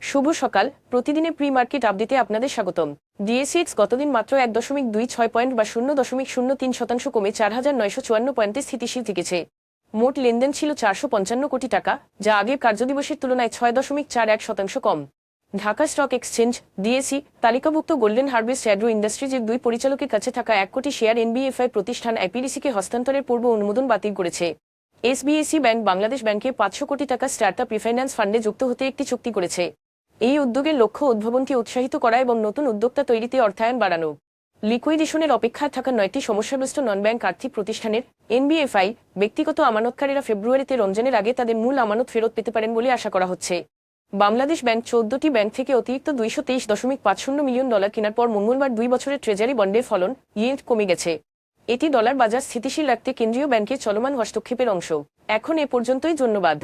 শুভ সকাল, প্রতিদিনে pre market আপডেটে আপনাদের স্বাগতম। ডিএসইএক্স গতদিন মাত্র 1.26 পয়েন্ট বা 0.03% কমে 4,954 পয়েন্টে স্থিতিশীল থেকেছে। মোট লেনদেন ছিল 455 কোটি টাকা, যা আগের কার্যদিবসের তুলনায় 6.41% কম। ঢাকা স্টক এক্সচেঞ্জ ডিএসই তালিকাভুক্ত গোল্ডেন হারভেস্ট অ্যাগ্রো ইন্ডাস্ট্রিজের 2 পরিচালকের কাছে থাকা 1 কোটি শেয়ার এনবিএফআই প্রতিষ্ঠান আইপিডিসিকে হস্তান্তরের পূর্ব অনুমোদন বাতিল করেছে। এসবিএসি ব্যাংক বাংলাদেশ ব্যাংকে 500 কোটি টাকা স্টার্টআপ রিফাইন্যান্স ফান্ডে যুক্ত হতে একটি চুক্তি করেছে। এই উদ্যোগের লক্ষ্য উদ্ভাবনকে উৎসাহিত করা এবং নতুন উদ্যোক্তা তৈরিতে অর্থায়ন বাড়ানো। লিকুইডেশনের অপেক্ষায় থাকা 9টি সমস্যাগ্রস্ত নন ব্যাংক আর্থিক প্রতিষ্ঠানের এনবিএফআই ব্যক্তিগত আমানতকারীরা ফেব্রুয়ারিতে রমজানের আগে তাদের মূল আমানত ফেরত পেতে পারেন বলে আশা করা হচ্ছে। বাংলাদেশ ব্যাংক 14টি ব্যাংক থেকে অতিরিক্ত $223.50 মিলিয়ন কেনার পর মঙ্গলবার 2 বছরের ট্রেজারি বন্ডের ফলন ইয়েল্ড কমে গেছে। এটি ডলার বাজার স্থিতিশীল রাখতে কেন্দ্রীয় ব্যাংকের চলমান হস্তক্ষেপের অংশ। এখন এ পর্যন্তই, ধন্যবাদ।